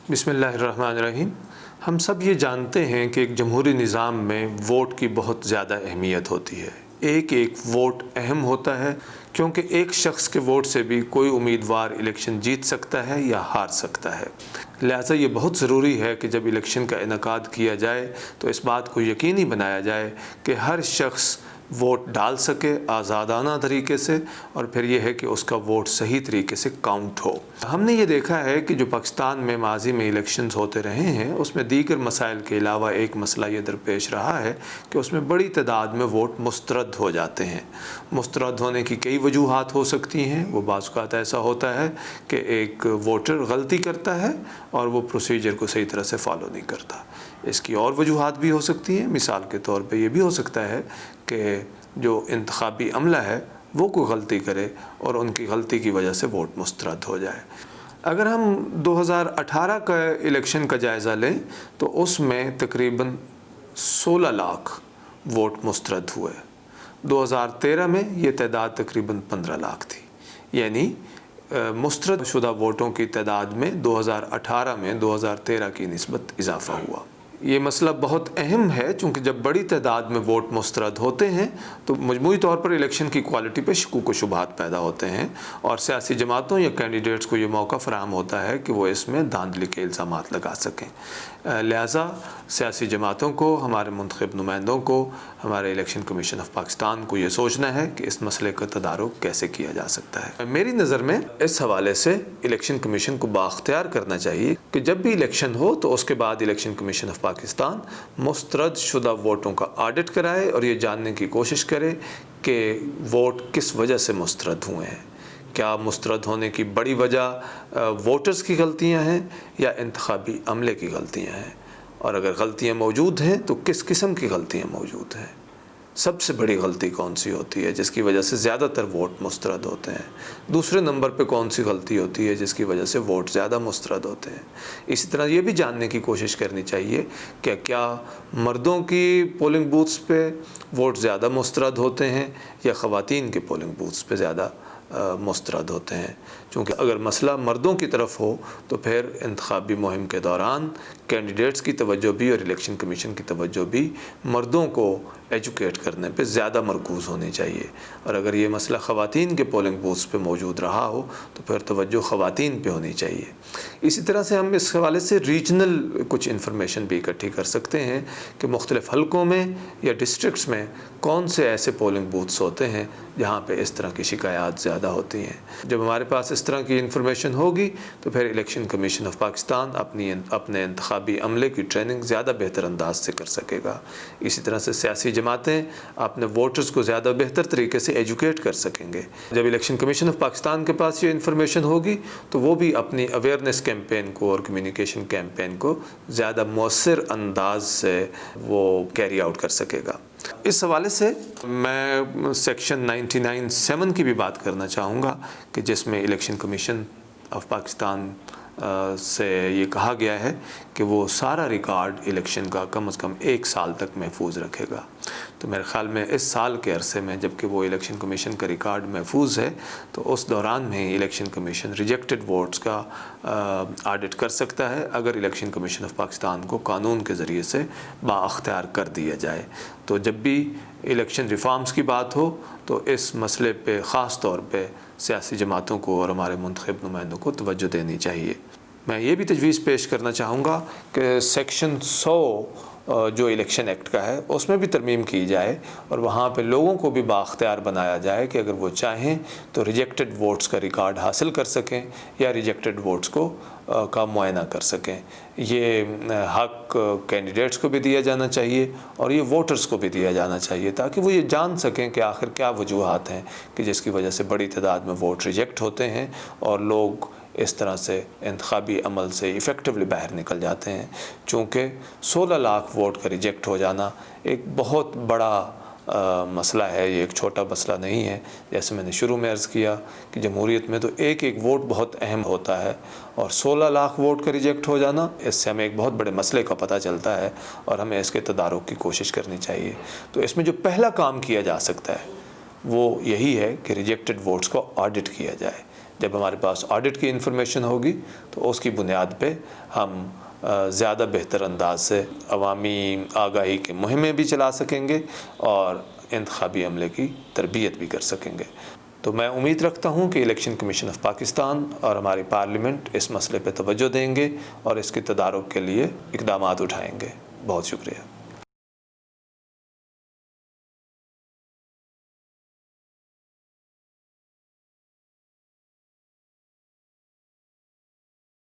بسم اللہ الرحمن الرحیم۔ ہم سب یہ جانتے ہیں کہ ایک جمہوری نظام میں ووٹ کی بہت زیادہ اہمیت ہوتی ہے۔ ایک ووٹ اہم ہوتا ہے کیونکہ ایک شخص کے ووٹ سے بھی کوئی امیدوار الیکشن جیت سکتا ہے یا ہار سکتا ہے۔ لہٰذا یہ بہت ضروری ہے کہ جب الیکشن کا انعقاد کیا جائے تو اس بات کو یقینی بنایا جائے کہ ہر شخص ووٹ ڈال سکے آزادانہ طریقے سے، اور پھر یہ ہے کہ اس کا ووٹ صحیح طریقے سے کاؤنٹ ہو۔ ہم نے یہ دیکھا ہے کہ جو پاکستان میں ماضی میں الیکشنز ہوتے رہے ہیں اس میں دیگر مسائل کے علاوہ ایک مسئلہ یہ درپیش رہا ہے کہ اس میں بڑی تعداد میں ووٹ مسترد ہو جاتے ہیں۔ مسترد ہونے کی کئی وجوہات ہو سکتی ہیں۔ وہ بعض اوقات ایسا ہوتا ہے کہ ایک ووٹر غلطی کرتا ہے اور وہ پروسیجر کو صحیح طرح سے فالو نہیں کرتا۔ اس کی اور وجوہات بھی ہو سکتی ہیں۔ مثال کے طور پہ یہ بھی ہو سکتا ہے کہ جو انتخابی عملہ ہے وہ کوئی غلطی کرے اور ان کی غلطی کی وجہ سے ووٹ مسترد ہو جائے۔ اگر ہم 2018 کا الیکشن کا جائزہ لیں تو اس میں تقریباً 16 لاکھ ووٹ مسترد ہوئے۔ 2013 میں یہ تعداد تقریباً 15 لاکھ تھی، یعنی مسترد شدہ ووٹوں کی تعداد میں 2018 میں 2013 کی نسبت اضافہ ہوا۔ یہ مسئلہ بہت اہم ہے چونکہ جب بڑی تعداد میں ووٹ مسترد ہوتے ہیں تو مجموعی طور پر الیکشن کی کوالٹی پہ شکوک و شبہات پیدا ہوتے ہیں، اور سیاسی جماعتوں یا کینڈیڈیٹس کو یہ موقع فراہم ہوتا ہے کہ وہ اس میں دھاندلی کے الزامات لگا سکیں۔ لہٰذا سیاسی جماعتوں کو، ہمارے منتخب نمائندوں کو، ہمارے الیکشن کمیشن آف پاکستان کو یہ سوچنا ہے کہ اس مسئلے کا تدارک کیسے کیا جا سکتا ہے۔ میری نظر میں اس حوالے سے الیکشن کمیشن کو بااختیار کرنا چاہیے کہ جب بھی الیکشن ہو تو اس کے بعد الیکشن کمیشن آف پاکستان مسترد شدہ ووٹوں کا آڈٹ کرائے اور یہ جاننے کی کوشش کرے کہ ووٹ کس وجہ سے مسترد ہوئے ہیں۔ کیا مسترد ہونے کی بڑی وجہ ووٹرز کی غلطیاں ہیں یا انتخابی عملے کی غلطیاں ہیں، اور اگر غلطیاں موجود ہیں تو کس قسم کی غلطیاں موجود ہیں۔ سب سے بڑی غلطی کون سی ہوتی ہے جس کی وجہ سے زیادہ تر ووٹ مسترد ہوتے ہیں؟ دوسرے نمبر پہ کون سی غلطی ہوتی ہے جس کی وجہ سے ووٹ زیادہ مسترد ہوتے ہیں؟ اسی طرح یہ بھی جاننے کی کوشش کرنی چاہیے کہ کیا مردوں کی پولنگ بوتھس پہ ووٹ زیادہ مسترد ہوتے ہیں یا خواتین کے پولنگ بوتھس پہ زیادہ مسترد ہوتے ہیں۔ چونکہ اگر مسئلہ مردوں کی طرف ہو تو پھر انتخابی مہم کے دوران کینڈیڈیٹس کی توجہ بھی اور الیکشن کمیشن کی توجہ بھی مردوں کو ایجوکیٹ کرنے پہ زیادہ مرکوز ہونی چاہیے، اور اگر یہ مسئلہ خواتین کے پولنگ بوتھس پہ موجود رہا ہو تو پھر توجہ خواتین پہ ہونی چاہیے۔ اسی طرح سے ہم اس حوالے سے ریجنل کچھ انفارمیشن بھی اکٹھی کر سکتے ہیں کہ مختلف حلقوں میں یا ڈسٹرکٹس میں کون سے ایسے پولنگ بوتھس ہوتے ہیں جہاں پہ اس طرح کی شکایات زیادہ ہوتی ہیں۔ جب ہمارے پاس اس طرح کی انفارمیشن ہوگی تو پھر الیکشن کمیشن آف پاکستان اپنے انتخابی عملے کی ٹریننگ زیادہ بہتر انداز سے کر سکے گا۔ اسی طرح سے سیاسی جماعتیں اپنے ووٹرز کو زیادہ بہتر طریقے سے ایجوکیٹ کر سکیں گے۔ جب الیکشن کمیشن آف پاکستان کے پاس یہ انفارمیشن ہوگی تو وہ بھی اپنی اویئرنیس کیمپین کو اور کمیونیکیشن کیمپین کو زیادہ مؤثر انداز سے وہ کیری آؤٹ کر سکے گا۔ اس حوالے سے میں سیکشن 99(7) کی بھی بات کرنا چاہوں گا کہ جس میں الیکشن کمیشن آف پاکستان سے یہ کہا گیا ہے کہ وہ سارا ریکارڈ الیکشن کا کم از کم 1 سال تک محفوظ رکھے گا۔ تو میرے خیال میں اس سال کے عرصے میں جب کہ وہ الیکشن کمیشن کا ریکارڈ محفوظ ہے تو اس دوران میں الیکشن کمیشن ریجیکٹڈ ووٹس کا آڈٹ کر سکتا ہے اگر الیکشن کمیشن آف پاکستان کو قانون کے ذریعے سے بااختیار کر دیا جائے۔ تو جب بھی الیکشن ریفارمز کی بات ہو تو اس مسئلے پہ خاص طور پہ سیاسی جماعتوں کو اور ہمارے منتخب نمائندوں کو توجہ دینی چاہیے۔ میں یہ بھی تجویز پیش کرنا چاہوں گا کہ سیکشن 100 جو الیکشن ایکٹ کا ہے اس میں بھی ترمیم کی جائے اور وہاں پہ لوگوں کو بھی بااختیار بنایا جائے کہ اگر وہ چاہیں تو ریجیکٹڈ ووٹس کا ریکارڈ حاصل کر سکیں یا ریجیکٹڈ ووٹس کا معائنہ کر سکیں۔ یہ حق کینڈیڈیٹس کو بھی دیا جانا چاہیے اور یہ ووٹرز کو بھی دیا جانا چاہیے تاکہ وہ یہ جان سکیں کہ آخر کیا وجوہات ہیں کہ جس کی وجہ سے بڑی تعداد میں ووٹ ریجیکٹ ہوتے ہیں اور لوگ اس طرح سے انتخابی عمل سے ایفیکٹولی باہر نکل جاتے ہیں۔ چونکہ 16 لاکھ ووٹ کا ریجیکٹ ہو جانا ایک بہت بڑا مسئلہ ہے، یہ ایک چھوٹا مسئلہ نہیں ہے۔ جیسے میں نے شروع میں عرض کیا کہ جمہوریت میں تو ایک ووٹ بہت اہم ہوتا ہے، اور 16 لاکھ ووٹ کا ریجیکٹ ہو جانا اس سے ہمیں ایک بہت بڑے مسئلے کا پتہ چلتا ہے اور ہمیں اس کے تدارک کی کوشش کرنی چاہیے۔ تو اس میں جو پہلا کام کیا جا سکتا ہے وہ یہی ہے کہ ریجیکٹڈ ووٹس کو آڈٹ کیا جائے. جب ہمارے پاس آڈٹ کی انفارمیشن ہوگی تو اس کی بنیاد پہ ہم زیادہ بہتر انداز سے عوامی آگاہی کی مہمیں بھی چلا سکیں گے اور انتخابی عملے کی تربیت بھی کر سکیں گے. تو میں امید رکھتا ہوں کہ الیکشن کمیشن آف پاکستان اور ہماری پارلیمنٹ اس مسئلے پہ توجہ دیں گے اور اس کے تدارک کے لیے اقدامات اٹھائیں گے. بہت شکریہ.